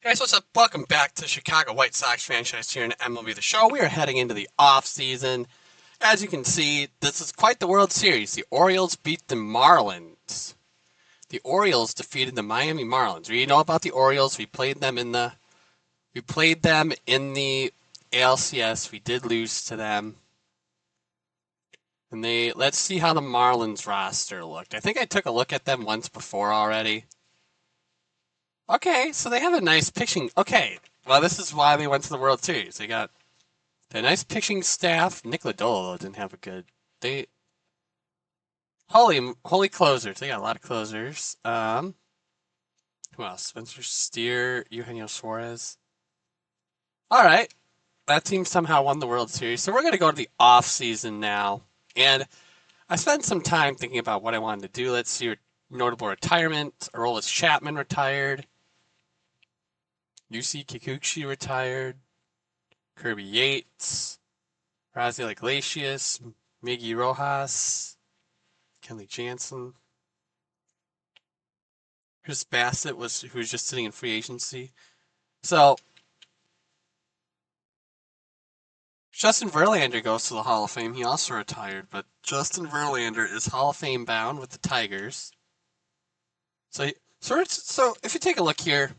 Hey guys, what's up? Welcome back to Chicago White Sox franchise here in MLB The Show. We are heading into the off season. As you can see, this is quite the World Series. The Orioles beat the Marlins. The Orioles defeated the Miami Marlins. We know about the Orioles. We played them in the ALCS. We did lose to them. And let's see how the Marlins roster looked. I think I took a look at them once before already. Okay, so they have a nice pitching. Okay, well, this is why they went to the World Series. They got a nice pitching staff. Nick Lodolo didn't have a good. They holy closers. They got a lot of closers. Who else? Spencer Steer, Eugenio Suarez. All right, that team somehow won the World Series. So we're gonna go to the off season now, and I spent some time thinking about what I wanted to do. Let's see your notable retirement. Aroldis Chapman retired. UC Kikuchi retired. Kirby Yates. Raziel Iglesias. Miggy Rojas. Kenley Jansen. Chris Bassett who was just sitting in free agency. So Justin Verlander goes to the Hall of Fame. He also retired, but Justin Verlander is Hall of Fame bound with the Tigers. So if you take a look here,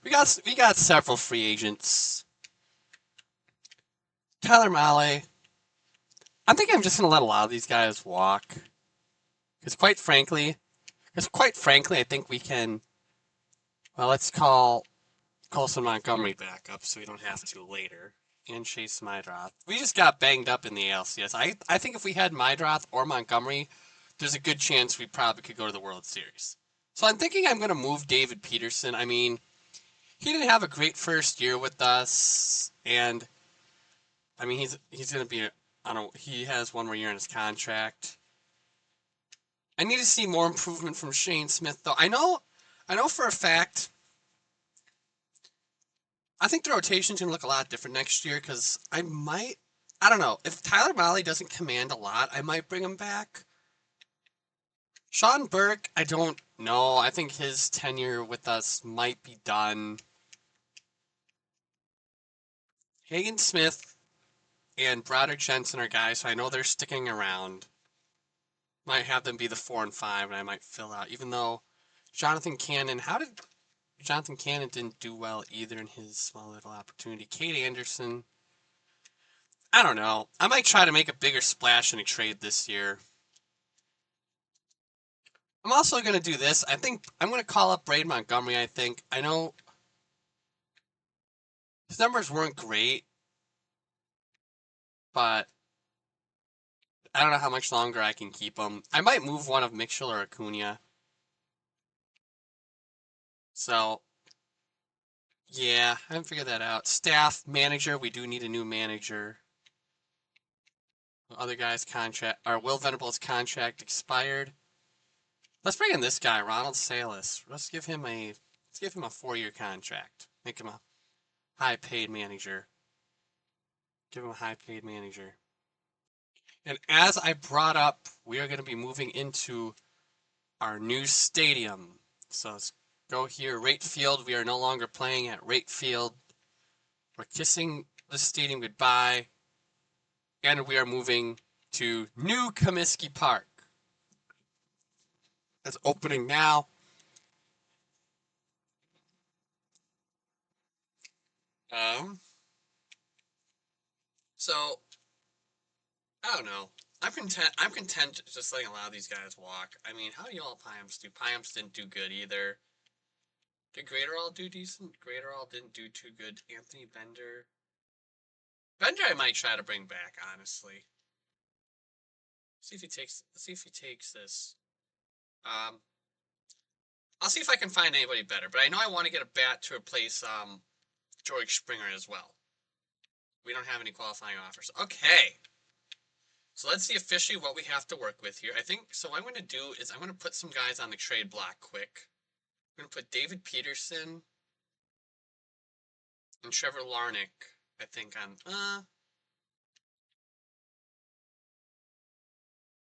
we got several free agents. Tyler Mahle. I think I'm just gonna let a lot of these guys walk. Because quite frankly, I think we can. Well, let's call Colson Montgomery back up so we don't have to later. And Chase Mydroth. We just got banged up in the ALCS. I think if we had Mydroth or Montgomery, there's a good chance we probably could go to the World Series. So I'm thinking I'm going to move David Peterson. I mean, he didn't have a great first year with us, and I mean he's going to be. I don't. He has one more year in his contract. I need to see more improvement from Shane Smith, though. I know for a fact. I think the rotation's going to look a lot different next year because I don't know. If Tyler Mahle doesn't command a lot, I might bring him back. Sean Burke, I don't know. I think his tenure with us might be done. Hagen Smith and Broderick Jensen are guys, so I know they're sticking around. Might have them be the 4 and 5, and I might fill out. Even though Jonathan Cannon didn't do well either in his small little opportunity. Kate Anderson, I don't know. I might try to make a bigger splash in a trade this year. I'm also going to do this. I think I'm going to call up Braden Montgomery, I think. I know his numbers weren't great, but I don't know how much longer I can keep him. I might move one of Mitchell or Acuna. So, yeah, I haven't figured that out. Staff, manager, we do need a new manager. Other guy's contract, or Will Venable's contract expired. Let's bring in this guy, Ronald Salas. Let's give him a 4-year contract. Make him a high-paid manager. Give him a high-paid manager. And as I brought up, we are going to be moving into our new stadium. So let's go here, Rate Field. We are no longer playing at Rate Field. We're kissing the stadium goodbye. And we are moving to New Comiskey Park. That's opening now. Um, so I don't know. I'm content just letting a lot of these guys walk. I mean, how do y'all Piams do? Piams didn't do good either. Did Graterol do decent? Graterol didn't do too good. Anthony Bender. Bender I might try to bring back, honestly. See if he takes this. Um I'll see if I can find anybody better, but I know I want to get a bat to replace George Springer as well. We don't have any qualifying offers. Okay. So let's see officially what we have to work with here. I think so. What I'm going to do is I'm going to put some guys on the trade block quick. I'm going to put David Peterson and Trevor Larnach, I think, on.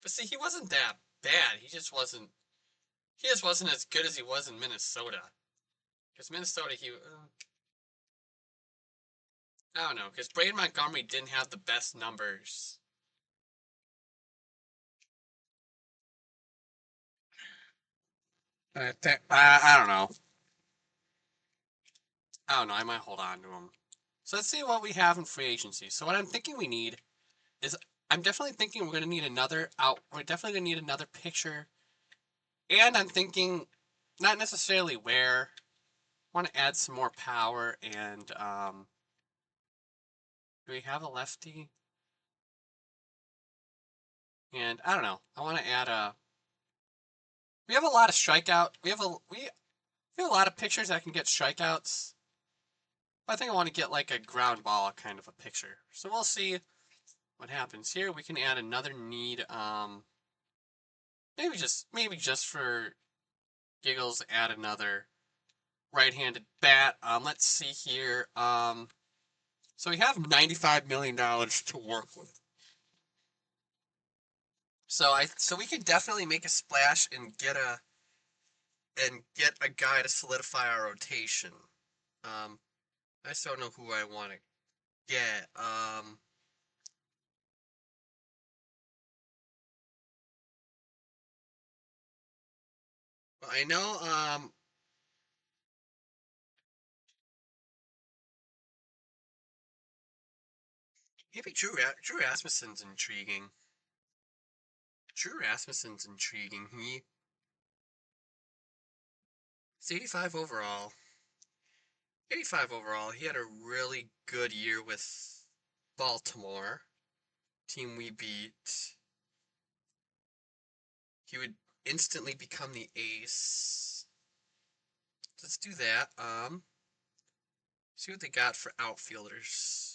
But see, he wasn't that bad. He just wasn't as good as he was in Minnesota. Because Minnesota, I don't know, because Braden Montgomery didn't have the best numbers. I don't know. I don't know. I might hold on to him. So let's see what we have in free agency. So what I'm thinking we need is I'm definitely thinking we're going to need another out. We're definitely going to need another pitcher. And I'm thinking not necessarily where. I want to add some more power. And do we have a lefty? And I don't know. I want to add a. We have a lot of strikeout. We have a lot of pitchers that can get strikeouts. But I think I want to get like a ground ball kind of a pitcher. So we'll see what happens here. We can add another need. Maybe just for giggles, add another right-handed bat. Let's see here. So we have $95 million to work with. So we can definitely make a splash and get a guy to solidify our rotation. I just don't know who I want to get. I know. Maybe Drew Rasmussen's intriguing. Drew Rasmussen's intriguing. He's 85 overall. 85 overall. He had a really good year with Baltimore, team we beat. He would instantly become the ace. Let's do that. See what they got for outfielders.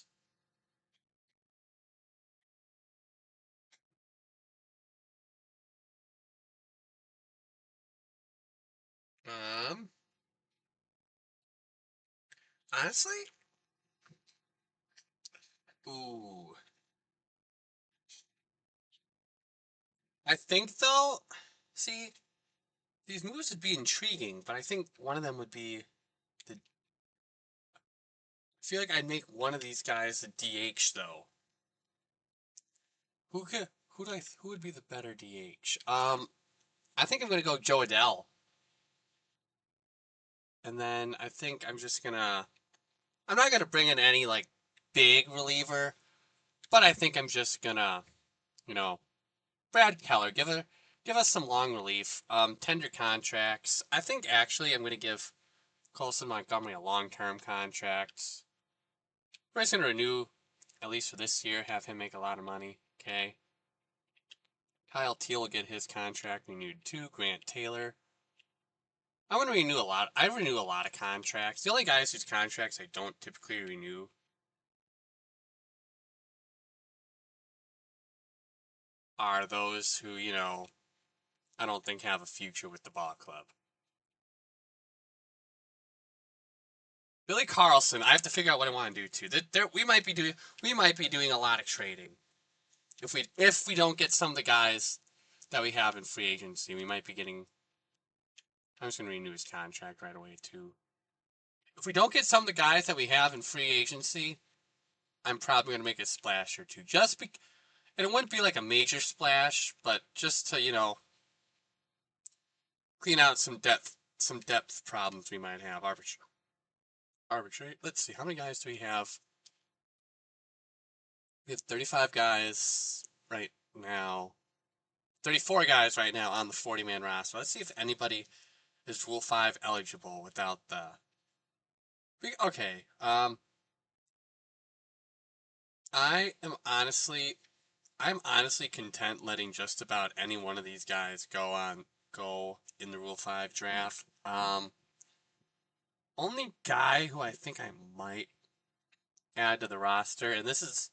Um, Honestly, ooh, I think though, see, these moves would be intriguing, but I think one of them would be the. I feel like I'd make one of these guys a DH though. Who would be the better DH? I think I'm gonna go Joe Adele, and then I think I'm just gonna. I'm not gonna bring in any like big reliever, but I think I'm just gonna, you know, Brad Keller, give us some long relief, tender contracts. I think actually I'm gonna give Colson Montgomery a long-term contract. We're just gonna renew, at least for this year, have him make a lot of money. Okay. Kyle Teal will get his contract renewed too. Grant Taylor. I want to renew a lot. I renew a lot of contracts. The only guys whose contracts I don't typically renew are those who, I don't think have a future with the ball club. Billy Carlson, I have to figure out what I want to do too. We might be doing a lot of trading. If we don't get some of the guys that we have in free agency, we might be getting. I'm just gonna renew his contract right away too. If we don't get some of the guys that we have in free agency, I'm probably gonna make a splash or two. And it wouldn't be like a major splash, but just to clean out some depth problems we might have. Arbitrate. Let's see, how many guys do we have? We have 35 guys right now. 34 guys right now on the 40-man roster. Let's see if anybody is Rule 5 eligible without the. Okay. I am honestly, I'm honestly content letting just about any one of these guys go in the Rule 5 draft. Only guy who I think I might add to the roster, and this is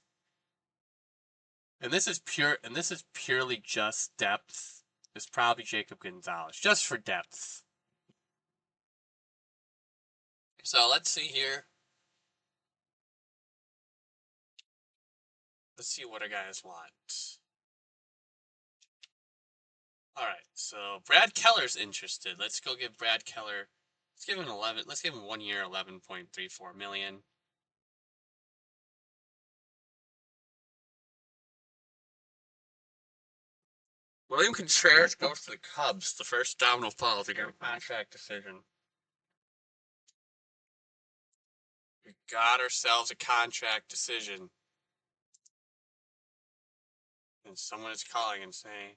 purely just depth, is probably Jacob Gonzalez, just for depth. So let's see here. Let's see what our guys want. All right, so Brad Keller's interested. Let's go give Brad Keller Let's give him 11. Let's give him 1 year, 11.34 million. William Contreras goes to the Cubs. The first domino falls. We got a contract decision. We got ourselves a contract decision. And someone is calling and saying,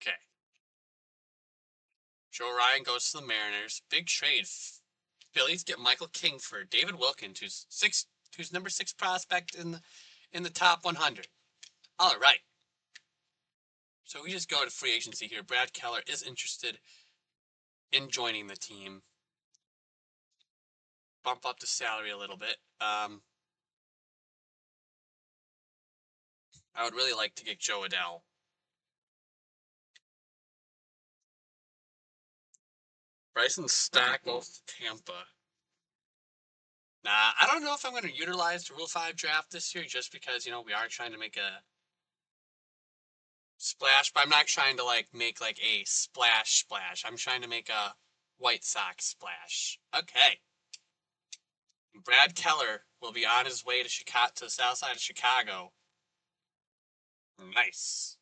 okay. Joe Ryan goes to the Mariners. Big trade. Phillies get Michael King for David Wilkins, who's number 6 prospect in the top 100. All right. So we just go to free agency here. Brad Keller is interested in joining the team. Bump up the salary a little bit. I would really like to get Joe Adell. Bryson Stott goes to Tampa. Nah, I don't know if I'm going to utilize the Rule 5 draft this year just because, we are trying to make a splash, but I'm not trying to make a splash. I'm trying to make a White Sox splash. Okay. Brad Keller will be on his way to Chicago, to the south side of Chicago. Nice.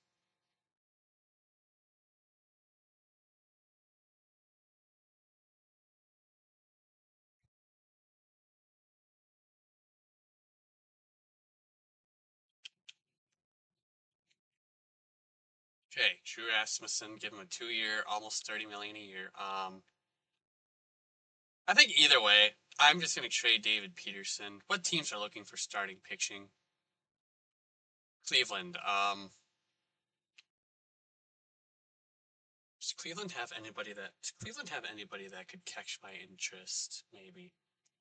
Okay, Drew Rasmussen, give him a 2-year, almost $30 million a year. I think either way, I'm just going to trade David Peterson. What teams are looking for starting pitching? Cleveland. Does Cleveland have anybody that could catch my interest? Maybe.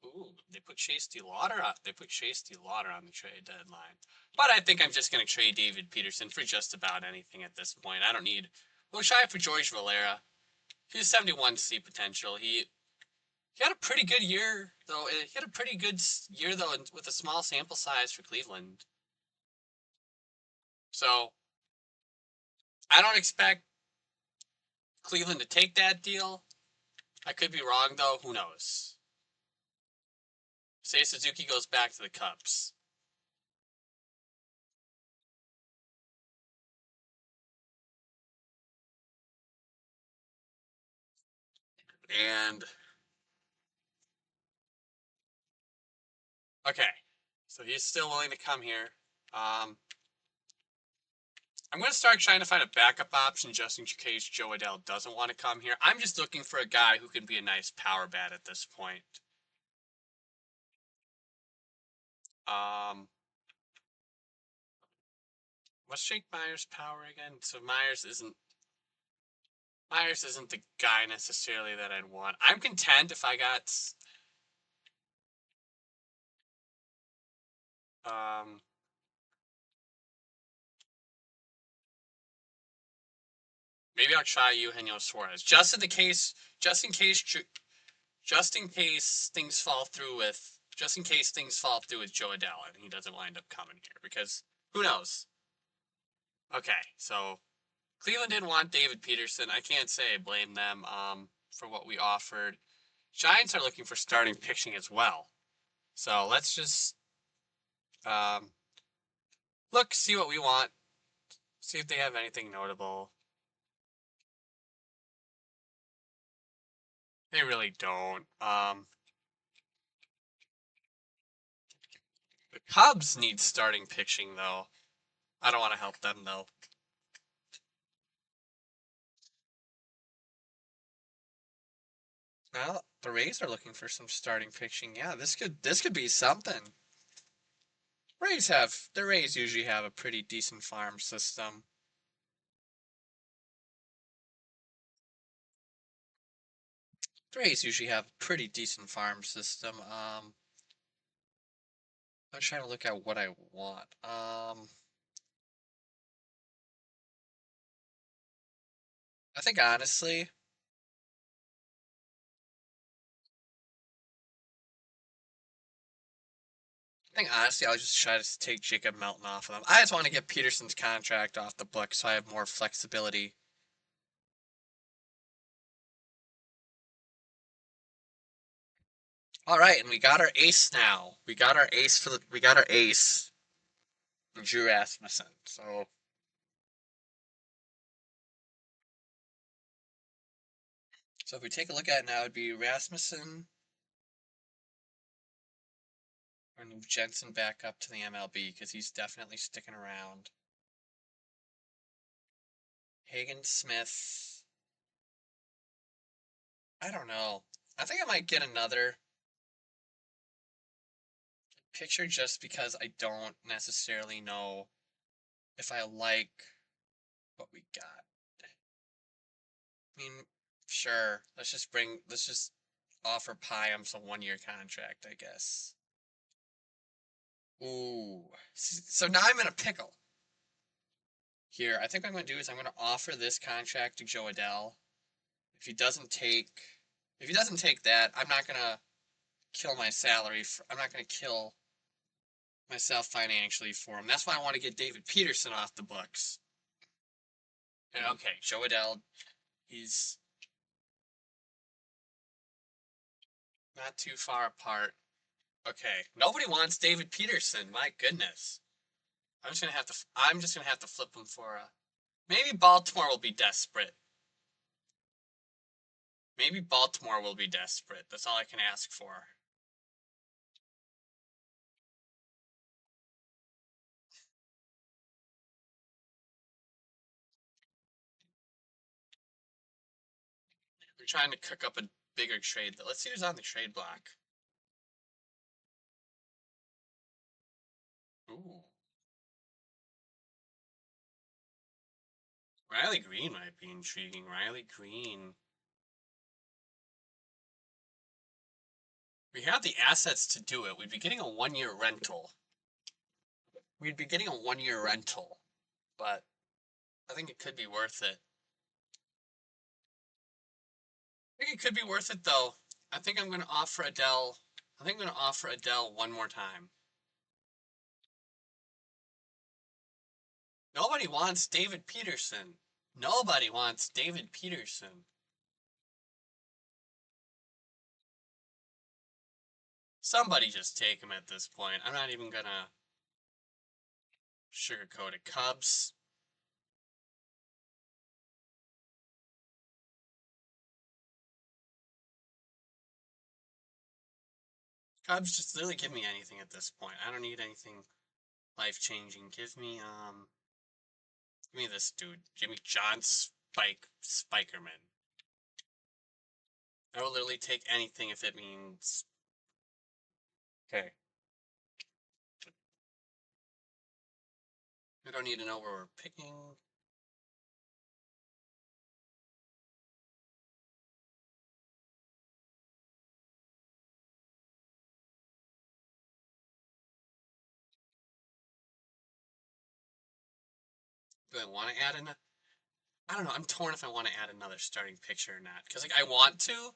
Ooh, they put Chase DeLauder on. They put Chase DeLauder on the trade deadline. But I think I'm just going to trade David Peterson for just about anything at this point. I don't need. We'll try for George Valera. He has 71 C potential. He had a pretty good year though. He had a pretty good year though with a small sample size for Cleveland. So I don't expect Cleveland to take that deal. I could be wrong though. Who knows? Say Suzuki goes back to the Cubs. And okay, so he's still willing to come here. I'm going to start trying to find a backup option just in case Joe Adell doesn't want to come here. I'm just looking for a guy who can be a nice power bat at this point. What's Jake Myers' power again? So Myers isn't the guy necessarily that I'd want. I'm content if I got maybe I'll try Eugenio Suarez just in case things fall through with Joe Adell and he doesn't wind up coming here because who knows? Okay, so Cleveland didn't want David Peterson. I can't say I blame them for what we offered. Giants are looking for starting pitching as well. So let's just look, see what we want, see if they have anything notable. They really don't. The Cubs need starting pitching though. I don't want to help them though. Well, the Rays are looking for some starting pitching. Yeah, this could be something. The Rays usually have a pretty decent farm system. The Rays usually have a pretty decent farm system. I'm trying to look at what I want. I think honestly, I'll just try to take Jacob Melton off of them. I just want to get Peterson's contract off the book so I have more flexibility. All right, and we got our ace now. We got our ace we got our ace, Drew Rasmussen. So if we take a look at it now, it'd be Rasmussen or move Jensen back up to the MLB because he's definitely sticking around. Hagen Smith. I don't know. I think I might get another picture just because I don't necessarily know if I like what we got. I mean, sure. Let's just offer Pyam some 1 year contract, I guess. Ooh. So now I'm in a pickle. Here, I think what I'm going to do is I'm going to offer this contract to Joe Adell. If he doesn't take, if he doesn't take that, I'm not going to kill my salary. I'm not going to kill myself financially for him. That's why I want to get David Peterson off the books. And okay, Joe Adell, he's not too far apart. Okay, nobody wants David Peterson. My goodness, I'm just gonna have to flip him for a. Maybe Baltimore will be desperate. Maybe Baltimore will be desperate. That's all I can ask for. We're trying to cook up a bigger trade. Let's see who's on the trade block. Ooh. Riley Green might be intriguing. Riley Green. We have the assets to do it. We'd be getting a 1 year rental. We'd be getting a 1 year rental. But I think it could be worth it. I think it could be worth it though. I think I'm going to offer Adell. I think I'm going to offer Adell one more time. Nobody wants David Peterson. Nobody wants David Peterson. Somebody just take him at this point. I'm not even going to sugarcoat it. Cubs. Cubs, just literally give me anything at this point. I don't need anything life-changing. Give me this dude. Give me John Spikerman. I will literally take anything if it means. Okay. We don't need to know where we're picking. Do I want to add in I don't know. I'm torn if I want to add another starting pitcher or not. Because, like, I want to.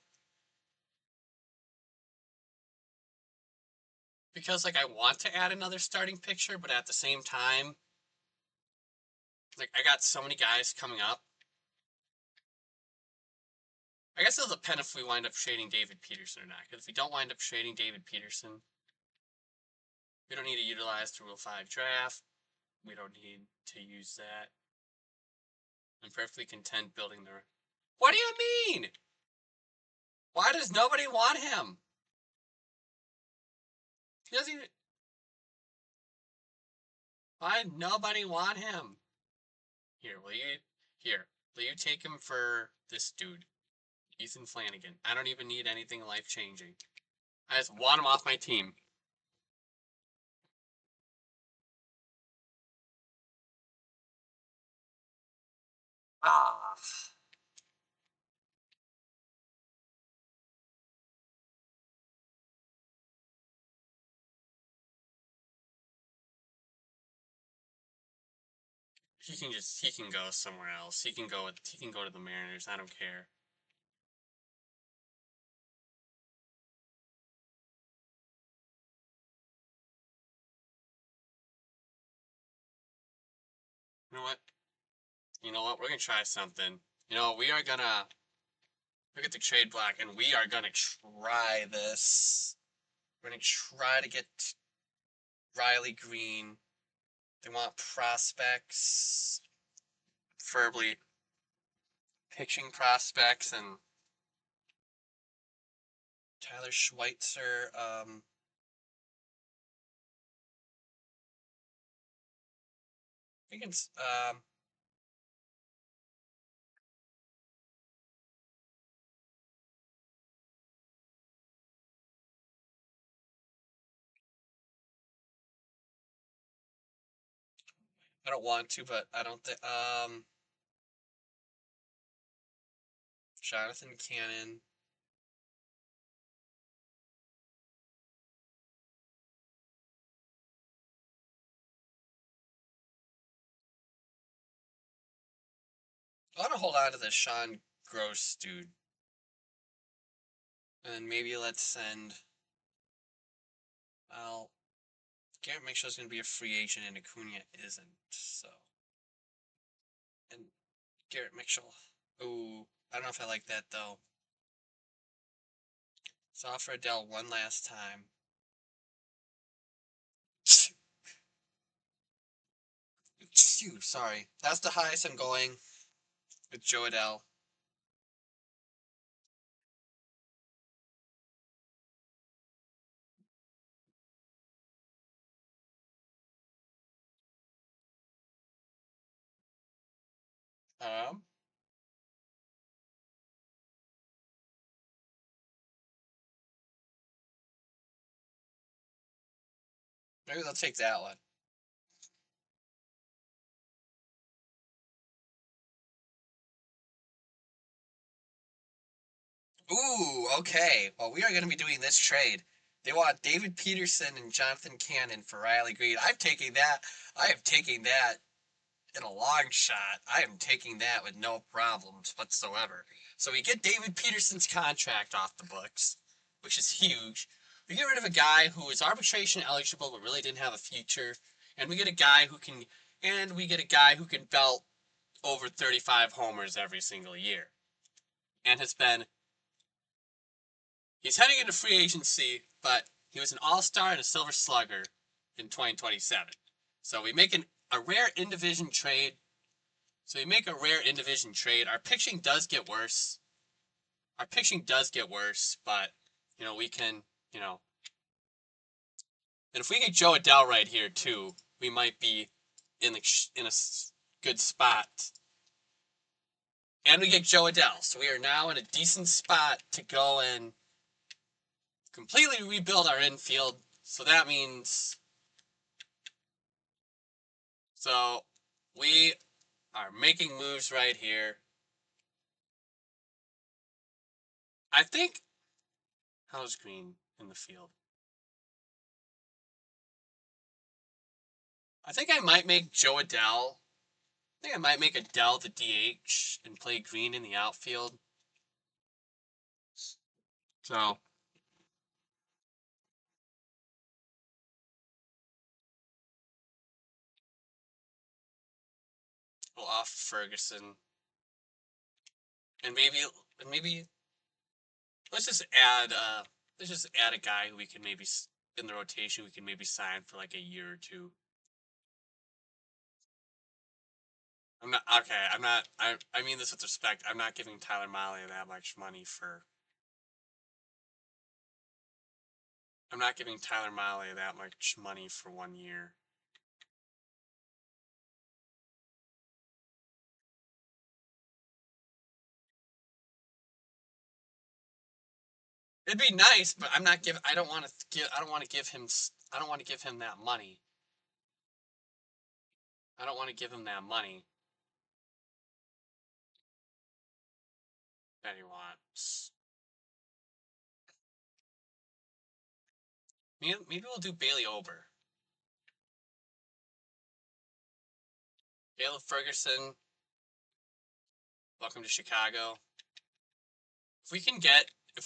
Because, like, I want to add another starting pitcher, but at the same time, like, I got so many guys coming up. I guess it'll depend if we wind up trading David Peterson or not. Because if we don't wind up trading David Peterson, we don't need to utilize the Rule 5 draft. We don't need to use that. I'm perfectly content building the. What do you mean? Why does nobody want him? He doesn't even. Why nobody want him? Here, will you take him for this dude, Ethan Flanagan? I don't even need anything life changing. I just want him off my team. Ah. He can go somewhere else. He can go to the Mariners. I don't care. You know what? You know what? We're gonna try something. You know, we are gonna look at the trade block and we are gonna try this. going to try to get Riley Green. They want prospects, preferably pitching prospects, and Tyler Schweitzer. We can. I don't want to, but I don't think. Jonathan Cannon. I want to hold on to this Sean Gross dude. And maybe let's send. Well, Garrett Mitchell's going to be a free agent and Acuna isn't. So. And Garrett Mitchell. Ooh, I don't know if I like that though. So offer Adele one last time. Phew, sorry. That's the highest I'm going with Joe Adele. Um, Maybe let's take that one. Ooh, okay. Well, we are going to be doing this trade. They want David Peterson and Jonathan Cannon for Riley Green. I'm taking that. I am taking that in a long shot. I am taking that with no problems whatsoever. So we get David Peterson's contract off the books, which is huge. We get rid of a guy who is arbitration eligible but really didn't have a future, and we get a guy who can belt over 35 homers every single year, and he's heading into free agency, but he was an all-star and a silver slugger in 2027. So we make a rare in-division trade. Our pitching does get worse. But, we can, and if we get Joe Adele right here, too, we might be in a good spot. And we get Joe Adele. So we are now in a decent spot to go and completely rebuild our infield. So that means... So we are making moves right here. I think... How's Green in the field? I think I might make Joe Adele. I think I might make Adele the DH and play Green in the outfield. So... We'll off Ferguson. And maybe let's just add a guy who we can maybe in the rotation we can maybe sign for like a year or two. I'm not okay. I mean this with respect. I'm not giving Tyler Mahle that much money for. I'm not giving Tyler Mahle that much money for 1 year. It'd be nice, but I'm not give. I don't want to give. I don't want to give him. I don't want to give him that money. I don't want to give him that money that he wants. Maybe we'll do Bailey Ober. Caleb Ferguson, welcome to Chicago. If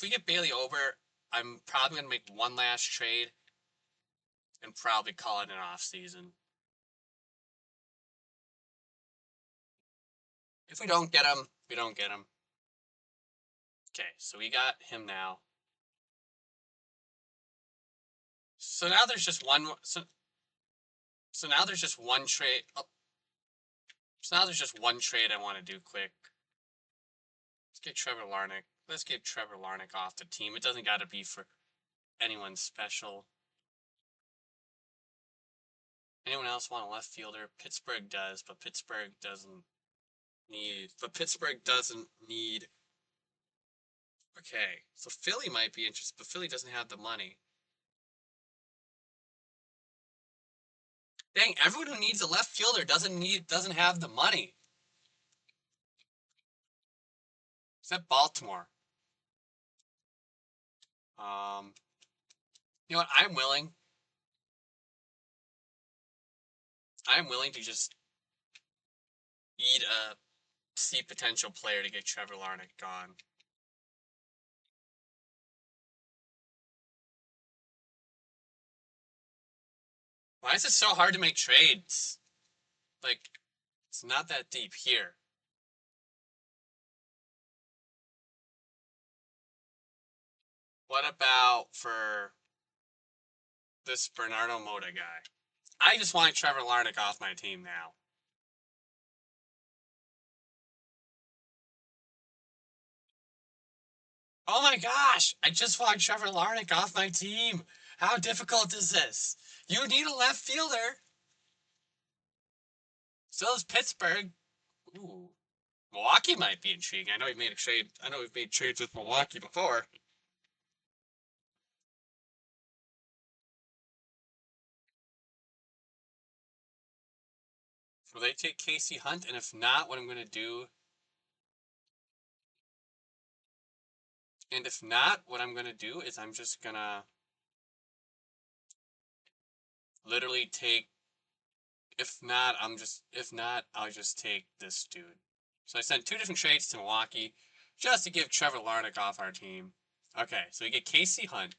we get Bailey Ober, I'm probably gonna make one last trade and probably call it an off season. If we don't get him, we don't get him. Okay, so we got him now. So now there's just one. So now there's just one trade. Oh, so now there's just one trade I want to do quick. Let's get Trevor Larnach. Let's get Trevor Larnach off the team. It doesn't got to be for anyone special. Anyone else want a left fielder? Pittsburgh does, but Pittsburgh doesn't need. Okay, so Philly might be interested, but Philly doesn't have the money. Dang, everyone who needs a left fielder doesn't have the money. Except Baltimore. You know what? I'm willing to just eat a C potential player to get Trevor Larnach gone. Why is it so hard to make trades? Like, it's not that deep here. What about for this Bernardo Mota guy? I just want Trevor Larnach off my team now. Oh my gosh! I just want Trevor Larnach off my team. How difficult is this? You need a left fielder. So does Pittsburgh. Ooh. Milwaukee might be intriguing. I know we've made a trade. I know we've made trades with Milwaukee before. Will they take Casey Hunt? And if not, what I'm going to do. And if not, what I'm going to do is I'm just going to literally take. If not, I'll just take this dude. So I sent two different trades to Milwaukee just to give Trevor Larnach off our team. Okay, so we get Casey Hunt.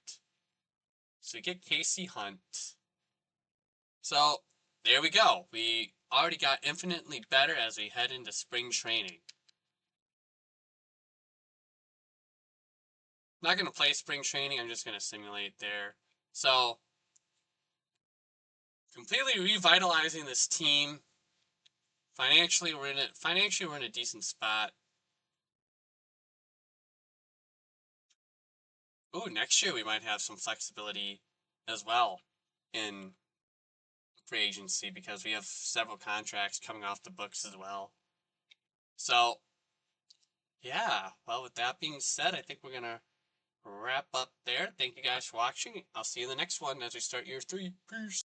So there we go. We already got infinitely better as we head into spring training. Not going to play spring training. I'm just going to simulate there. So completely revitalizing this team. Financially, we're in a decent spot. Ooh, next year we might have some flexibility as well in free agency because we have several contracts coming off the books as well. So, yeah, well, with that being said, I think we're going to wrap up there. Thank you guys for watching. I'll see you in the next one as we start year 3. Peace.